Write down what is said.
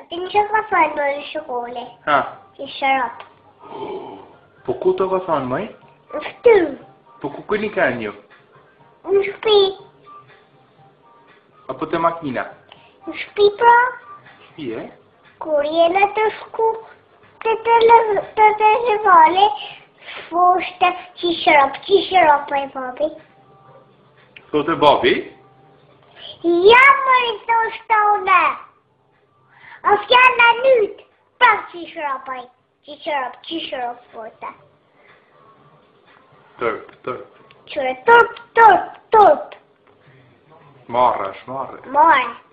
din siya ka-fan mo yung sukole. Ha? Isarap. Pokuto ka fan mo eh? Uftu. Pokukuni kanyo. Uspi. A po te makina? Uspi pra. Spi eh? Koreana tusku. Tete vale. Forsta t-shirt ay Bobby. So te Bobby? Jammer så stående. Och fjärran ut. Bra t-shirt forsta. Turp. Turp. Mare. Morgon.